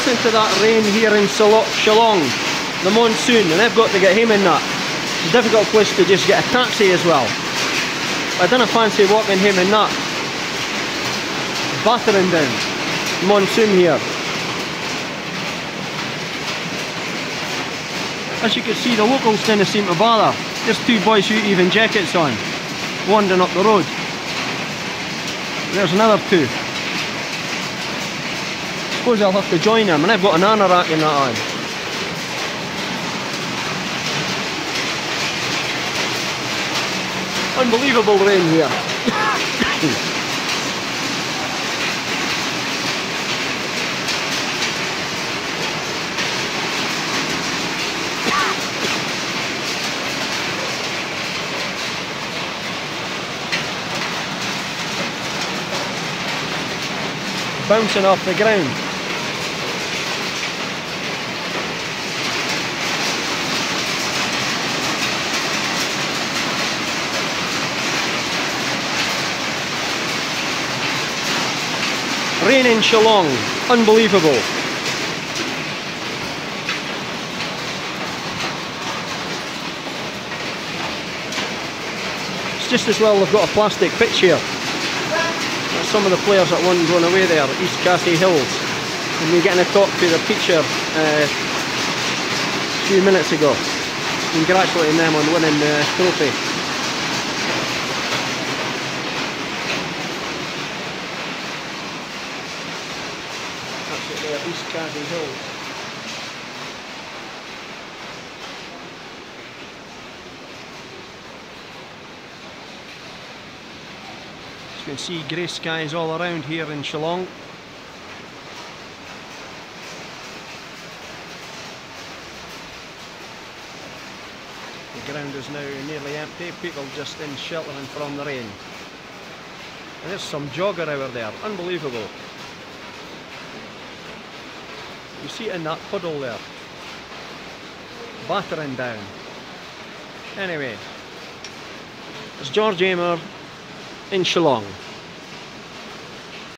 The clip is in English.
listen to that rain here in Shillong, the monsoon, and I've got to get home in that. It's a difficult place to just get a taxi as well. I don't fancy walking home in that. Battering down. Monsoon here. As you can see, the locals didn't seem to bother. There's two boys who even jackets on, wandering up the road. There's another two. Suppose I'll have to join them, and I've got an anorak in that on. Unbelievable rain here. Bouncing off the ground. Rain in Shillong, unbelievable. It's just as well they've got a plastic pitch here. That's some of the players that won going away there, East Cassie Hills. And we're getting a talk to the teacher a few minutes ago, congratulating them on winning the trophy. East Cassie Hills. As you can see, grey skies all around here in Shillong. The ground is now nearly empty, people just in sheltering from the rain. And there's some jogger over there, unbelievable. You see it in that puddle there, battering down. Anyway, it's George Aymer in Shillong.